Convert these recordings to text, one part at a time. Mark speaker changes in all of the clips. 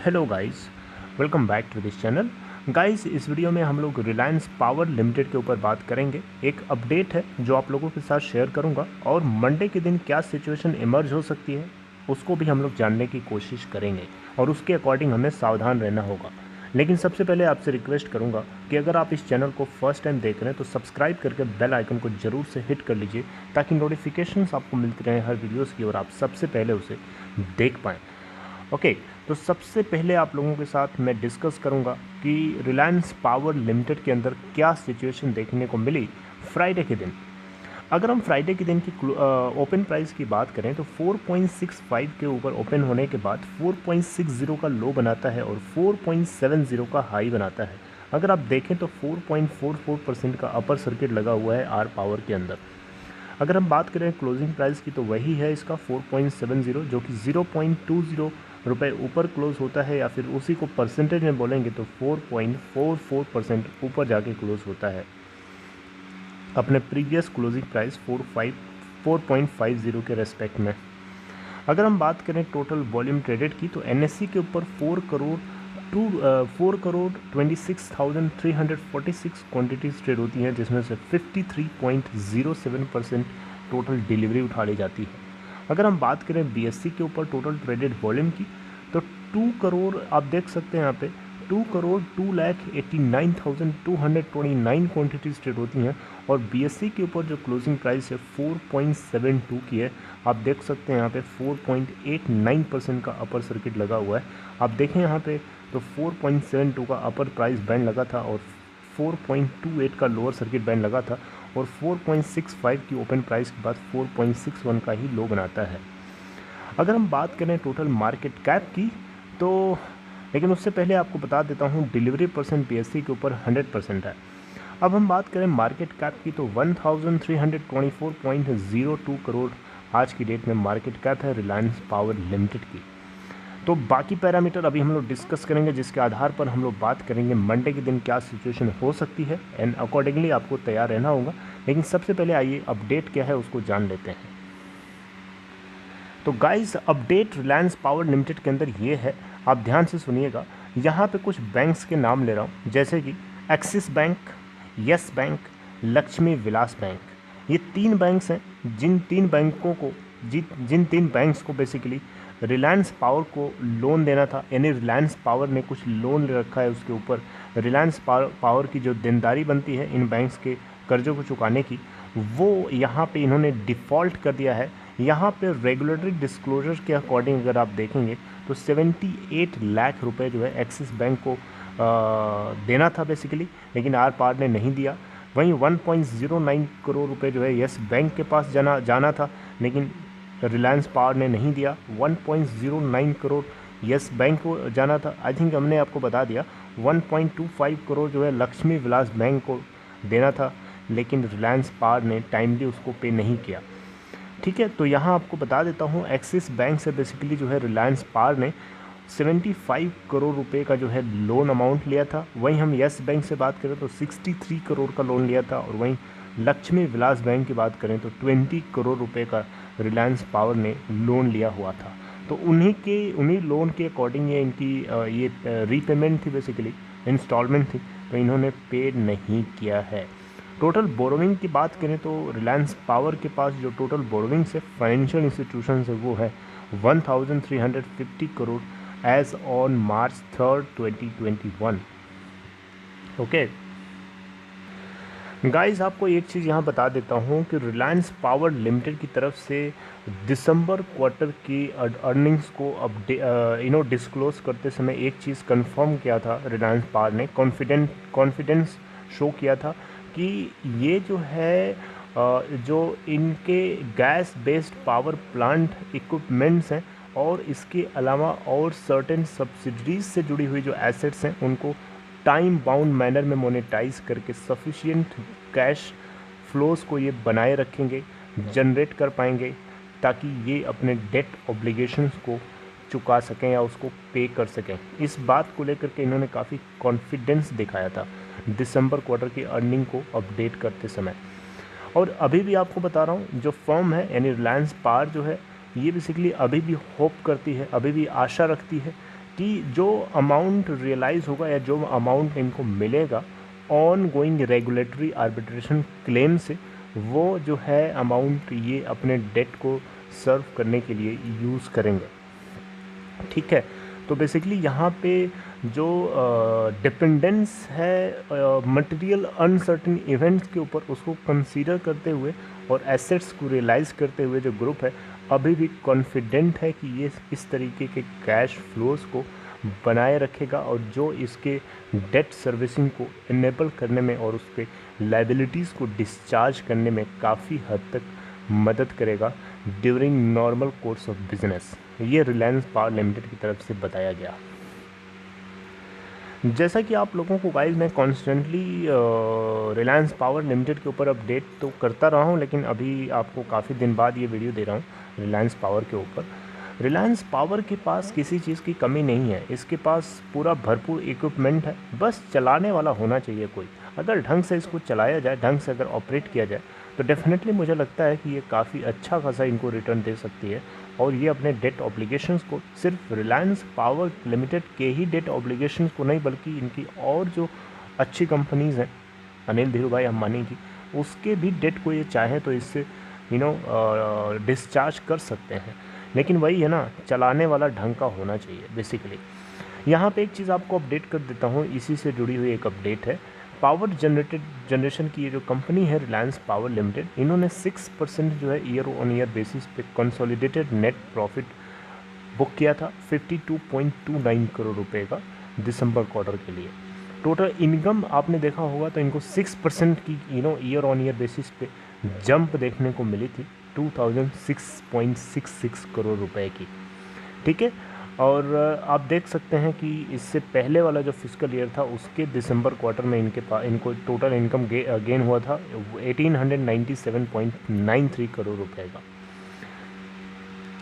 Speaker 1: Hello guys, welcome back to this channel. Guys, इस video में हम लोग रिलायंस पावर लिमिटेड के ऊपर बात करेंगे। एक अपडेट है जो आप लोगों के साथ शेयर करूंगा और मंडे के दिन क्या सिचुएशन इमर्ज हो सकती है उसको भी हम लोग जानने की कोशिश करेंगे और उसके अकॉर्डिंग हमें सावधान रहना होगा। लेकिन सबसे पहले आपसे रिक्वेस्ट करूंगा कि अगर आप इस चैनल को फर्स्ट टाइम देख रहे हैं तो सब्सक्राइब करके बेल आइकन को ज़रूर से हिट कर लीजिए ताकि नोटिफिकेशंस आपको मिलती रहें हर वीडियोज़ की और आप सबसे पहले उसे देख पाएँ। ओके, तो सबसे पहले आप लोगों के साथ मैं डिस्कस करूंगा कि रिलायंस पावर लिमिटेड के अंदर क्या सिचुएशन देखने को मिली फ्राइडे के दिन। अगर हम फ्राइडे के दिन की ओपन प्राइस की बात करें तो 4.65 के ऊपर ओपन होने के बाद 4.60 का लो बनाता है और 4.70 का हाई बनाता है। अगर आप देखें तो 4.44% का अपर सर्किट लगा हुआ है आर पावर के अंदर। अगर हम बात करें क्लोजिंग प्राइस की तो वही है इसका 4.70, जो कि 0.20 रुपये ऊपर क्लोज होता है, या फिर उसी को परसेंटेज में बोलेंगे तो 4.44% ऊपर जाके क्लोज होता है अपने प्रीवियस क्लोजिंग प्राइस 4.50 के रेस्पेक्ट में। अगर हम बात करें टोटल वॉल्यूम ट्रेडेड की तो एनएससी के ऊपर 4,26,346 क्वांटिटीज़ ट्रेड होती हैं, जिसमें से 53.07% टोटल डिलीवरी उठा ली जाती है। अगर हम बात करें बीएससी के ऊपर टोटल ट्रेडेड वॉल्यूम की तो 2 करोड़, आप देख सकते हैं यहाँ पे 2,89,229 क्वांटिटीज़ ट्रेड होती हैं और बीएससी के ऊपर जो क्लोजिंग प्राइस है 4.72 की है। आप देख सकते हैं यहाँ पे 4.89% का अपर सर्किट लगा हुआ है। आप देखें यहाँ पे तो 4.72 का अपर प्राइस बैंड लगा था और 4.28 का लोअर सर्किट बैंड लगा था और 4.65 की ओपन प्राइस के बाद 4.61 का ही लो बनाता है। अगर हम बात करें टोटल मार्केट कैप की तो, लेकिन उससे पहले आपको बता देता हूँ डिलीवरी परसेंट बीएससी के ऊपर 100% है। अब हम बात करें मार्केट कैप की तो 1324.02 करोड़ आज की डेट में मार्केट कैप है रिलायंस पावर लिमिटेड की। तो बाकी पैरामीटर अभी हम लोग डिस्कस करेंगे, जिसके आधार पर हम लोग बात करेंगे मंडे के दिन क्या सिचुएशन हो सकती है एंड अकॉर्डिंगली आपको तैयार रहना होगा। लेकिन सबसे पहले आइए अपडेट क्या है उसको जान लेते हैं। तो guys, update Reliance power limited के अंदर ये है, आप ध्यान से सुनिएगा। यहाँ पे कुछ बैंक्स के नाम ले रहा हूँ, जैसे कि Axis bank, yes bank, Lakshmi Vilas bank. ये 3 बैंक्स हैं जिन 3 बैंकों को जिन 3 बैंक्स को बेसिकली रिलायंस पावर को लोन देना था, यानी रिलायंस पावर ने कुछ लोन ले रखा है उसके ऊपर। रिलायंस पावर की जो देनदारी बनती है इन बैंक्स के कर्ज़ों को चुकाने की, वो यहाँ पे इन्होंने डिफ़ॉल्ट कर दिया है। यहाँ पे रेगुलेटरी डिस्क्लोजर के अकॉर्डिंग अगर आप देखेंगे तो 78 लाख रुपए जो है एक्सिस बैंक को देना था बेसिकली, लेकिन आर पार ने नहीं दिया। वहीं 1.09 करोड़ रुपए जो है यस बैंक के पास जाना था, लेकिन रिलायंस पावर ने नहीं दिया। 1.09 करोड़ यस बैंक को जाना था, आई थिंक हमने आपको बता दिया। 1.25 करोड़ जो है लक्ष्मी विलास बैंक को देना था, लेकिन रिलायंस पावर ने टाइमली उसको पे नहीं किया। ठीक है, तो यहाँ आपको बता देता हूँ एक्सिस बैंक से बेसिकली जो है रिलायंस पावर ने 75 करोड़ रुपए का जो है लोन अमाउंट लिया था। वहीं हम यस बैंक से बात करें तो 63 करोड़ का लोन लिया था और वहीं लक्ष्मी विलास बैंक की बात करें तो 20 करोड़ रुपए का रिलायंस पावर ने लोन लिया हुआ था। तो उन्हीं लोन के अकॉर्डिंग ये इनकी ये रीपेमेंट थी, बेसिकली इंस्टॉलमेंट थी, तो इन्होंने पे नहीं किया है। टोटल बोरोविंग की बात करें तो रिलायंस पावर के पास जो टोटल बोरोविंग से फाइनेंशियल इंस्टीट्यूशन है वो है 1350 crore as on March 3, 2021। Okay guys, आपको एक चीज़ यहाँ बता देता हूँ कि रिलायंस पावर लिमिटेड की तरफ से दिसंबर क्वार्टर की अर्निंग्स को डिस्क्लोज करते समय एक चीज़ कंफर्म किया था रिलायंस पावर ने, कॉन्फिडेंस शो किया था कि ये जो है जो इनके gas based power plant equipments हैं और इसके अलावा और सर्टेन सब्सिडरीज से जुड़ी हुई जो एसेट्स हैं उनको टाइम बाउंड मैनर में मोनेटाइज करके सफिशिएंट कैश फ्लोज को ये बनाए रखेंगे, जनरेट कर पाएंगे, ताकि ये अपने डेट ऑब्लिगेशंस को चुका सकें या उसको पे कर सकें। इस बात को लेकर के इन्होंने काफ़ी कॉन्फिडेंस दिखाया था दिसंबर क्वार्टर की अर्निंग को अपडेट करते समय। और अभी भी आपको बता रहा हूँ, जो फर्म है यानी रिलायंस पावर जो है, ये बेसिकली अभी भी होप करती है, अभी भी आशा रखती है कि जो अमाउंट रियलाइज़ होगा या जो अमाउंट इनको मिलेगा on going regulatory arbitration claim से, वो जो है अमाउंट ये अपने डेट को सर्व करने के लिए यूज़ करेंगे। ठीक है, तो बेसिकली यहाँ पे जो डिपेंडेंस है मटेरियल अनसर्टेन इवेंट्स के ऊपर, उसको कंसीडर करते हुए और एसेट्स को रियलाइज़ करते हुए जो ग्रुप है अभी भी कॉन्फिडेंट है कि ये इस तरीके के कैश फ्लोज को बनाए रखेगा और जो इसके डेट सर्विसिंग को इनेबल करने में और उसके लाइबिलिटीज़ को डिस्चार्ज करने में काफ़ी हद तक मदद करेगा during normal course of business. ये रिलायंस पावर लिमिटेड की तरफ से बताया गया। जैसा कि आप लोगों को गाइस मैं कॉन्स्टेंटली रिलायंस पावर लिमिटेड के ऊपर अपडेट तो करता रहा हूँ, लेकिन अभी आपको काफ़ी दिन बाद ये वीडियो दे रहा हूँ रिलायंस पावर के ऊपर। रिलायंस पावर के पास किसी चीज़ की कमी नहीं है, इसके पास पूरा भरपूर इक्विपमेंट है, बस चलाने वाला होना चाहिए कोई। अगर ढंग से इसको चलाया जाए, ढंग से अगर ऑपरेट किया जाए, तो डेफिनेटली मुझे लगता है कि ये काफ़ी अच्छा खासा इनको रिटर्न दे सकती है। और ये अपने डेट ऑब्लिगेशंस को, सिर्फ रिलायंस पावर लिमिटेड के ही डेट ऑब्लिगेशंस को नहीं, बल्कि इनकी और जो अच्छी कंपनीज़ हैं अनिल धीरूभाई अंबानी की, उसके भी डेट को ये चाहे तो इससे डिस्चार्ज कर सकते हैं। लेकिन वही है ना, चलाने वाला ढंग का होना चाहिए बेसिकली। यहाँ पे एक चीज़ आपको अपडेट कर देता हूँ, इसी से जुड़ी हुई एक अपडेट है। पावर जनरेशन की ये जो कंपनी है रिलायंस पावर लिमिटेड, इन्होंने 6% जो है ईयर ऑन ईयर बेसिस पे कंसोलिडेटेड नेट प्रॉफिट बुक किया था 52.29 करोड़ रुपए का दिसंबर क्वार्टर के लिए। टोटल इनकम आपने देखा होगा तो इनको 6% की ईयर ऑन ईयर बेसिस पे जंप देखने को मिली थी 2006.66 करोड़ रुपए की। ठीक है, और आप देख सकते हैं कि इससे पहले वाला जो फिस्कल ईयर था उसके दिसंबर क्वार्टर में इनको टोटल इनकम गेन हुआ था 1897.93 करोड़ रुपए का।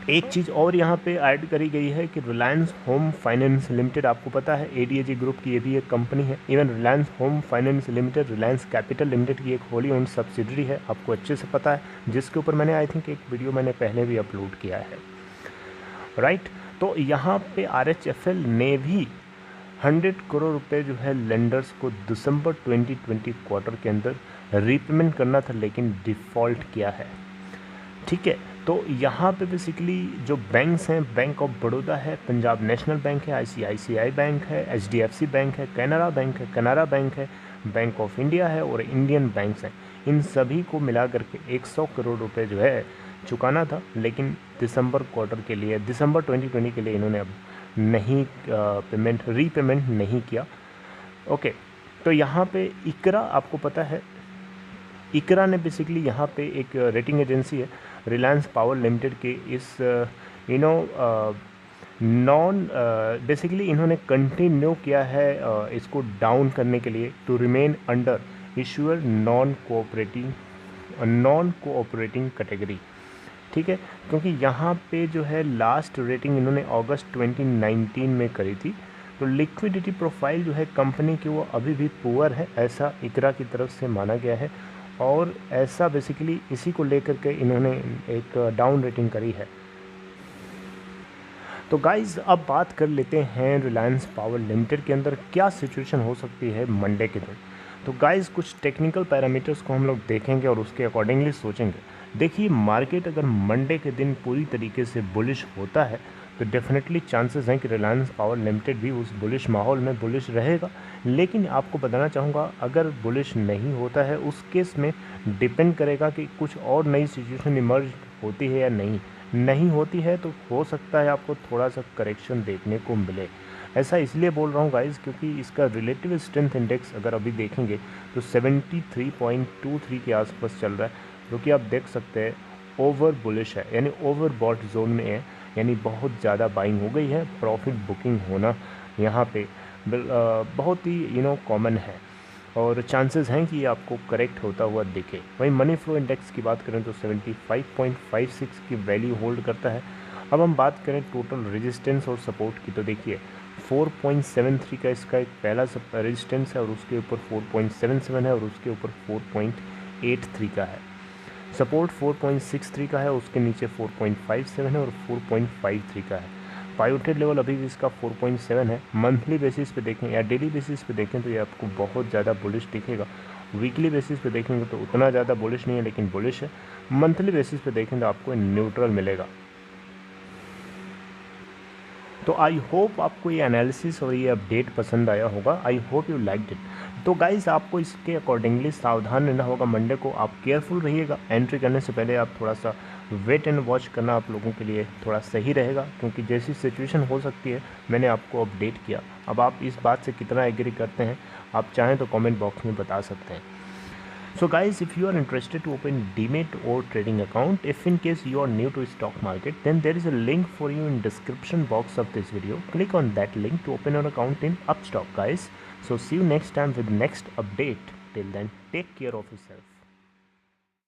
Speaker 1: एक चीज़ और यहाँ पे ऐड करी गई है कि रिलायंस होम फाइनेंस लिमिटेड, आपको पता है एडीएजी ग्रुप की ये भी एक कंपनी है। Even Reliance home finance limited Reliance capital limited की एक होली ओन्ड सब्सिडरी है, आपको अच्छे से पता है, जिसके ऊपर मैंने आई थिंक एक वीडियो मैंने पहले भी अपलोड किया है, राइट। तो यहाँ पे आरएचएफएल ने भी 100 करोड़ रुपए जो है लेंडर्स को दिसंबर 2020 क्वार्टर के अंदर रीपेमेंट करना था, लेकिन डिफ़ॉल्ट किया है। ठीक है, तो यहाँ पे बेसिकली जो बैंक्स हैं, बैंक ऑफ बड़ौदा है, पंजाब नेशनल बैंक है, आईसीआईसीआई बैंक है, एचडीएफसी बैंक है, कैनरा बैंक है, कनारा बैंक है, बैंक ऑफ इंडिया है और इंडियन बैंक्स हैं। इन सभी को मिला करके 100 करोड़ रुपए जो है चुकाना था, लेकिन दिसंबर क्वार्टर के लिए, दिसंबर 2020 के लिए इन्होंने अब नहीं रीपेमेंट नहीं किया। ओके, तो यहाँ पे इकरा, आपको पता है इकरा ने बेसिकली यहाँ पे एक रेटिंग एजेंसी है रिलायंस पावर लिमिटेड के इस बेसिकली इन्होंने कंटिन्यू किया है इसको डाउन करने के लिए to remain under issuer non cooperating category. ठीक है, क्योंकि यहाँ पे जो है लास्ट रेटिंग इन्होंने अगस्त 2019 में करी थी, तो लिक्विडिटी प्रोफाइल जो है कंपनी की वो अभी भी पुअर है, ऐसा इकरा की तरफ से माना गया है। और ऐसा बेसिकली इसी को लेकर के इन्होंने एक डाउन रेटिंग करी है। तो गाइज़ अब बात कर लेते हैं रिलायंस पावर लिमिटेड के अंदर क्या सिचुएशन हो सकती है मंडे के दिन। तो गाइज़ कुछ टेक्निकल पैरामीटर्स को हम लोग देखेंगे और उसके अकॉर्डिंगली सोचेंगे। देखिए, मार्केट अगर मंडे के दिन पूरी तरीके से बुलिश होता है तो डेफिनेटली चांसेस हैं कि रिलायंस पावर लिमिटेड भी उस बुलिश माहौल में बुलिश रहेगा। लेकिन आपको बताना चाहूँगा, अगर बुलिश नहीं होता है उस केस में डिपेंड करेगा कि कुछ और नई सिचुएशन इमर्ज होती है या नहीं होती है, तो हो सकता है आपको थोड़ा सा करेक्शन देखने को मिले। ऐसा इसलिए बोल रहा हूँ गाइज़ क्योंकि इसका रिलेटिव स्ट्रेंथ इंडेक्स अगर अभी देखेंगे तो 73.23 के आसपास चल रहा है, जो कि आप देख सकते हैं ओवर बुलिश है, यानी ओवर बॉट जोन में है, यानी बहुत ज़्यादा बाइंग हो गई है। प्रॉफिट बुकिंग होना यहाँ पे बहुत ही कॉमन है और चांसेस हैं कि ये आपको करेक्ट होता हुआ दिखे। वहीं मनी फ्लो इंडेक्स की बात करें तो 75.56 की वैल्यू होल्ड करता है। अब हम बात करें टोटल रेजिस्टेंस और सपोर्ट की, तो देखिए 4.73 का इसका एक पहला रेजिस्टेंस है और उसके ऊपर 4.77 है और उसके ऊपर 4.83 का है। सपोर्ट 4.63 का है, उसके नीचे 4.57 है और 4.53 का है। पायोटेड लेवल अभी भी इसका 4.7 है। मंथली बेसिस पे देखें या डेली बेसिस पे देखें तो ये आपको बहुत ज़्यादा बुलिश दिखेगा। वीकली बेसिस पे देखेंगे तो उतना ज़्यादा बुलिश नहीं है, लेकिन बुलिश है। मंथली बेसिस पे देखें तो आपको न्यूट्रल मिलेगा। तो आई होप आपको ये एनालिसिस और ये अपडेट पसंद आया होगा। I hope you liked it. तो गाइस आपको इसके अकॉर्डिंगली सावधान रहना होगा। मंडे को आप केयरफुल रहिएगा। एंट्री करने से पहले आप थोड़ा सा वेट एंड वॉच करना आप लोगों के लिए थोड़ा सही रहेगा, क्योंकि जैसी सिचुएशन हो सकती है मैंने आपको अपडेट किया। अब आप इस बात से कितना एग्री करते हैं आप चाहें तो कमेंट बॉक्स में बता सकते हैं। So guys, if you are interested to open Demat or trading account, if in case you are new to stock market, then there is a link for you in description box of this video. Click on that link to open your account in Upstox guys. So see you next time with next update. Till then, take care of yourself.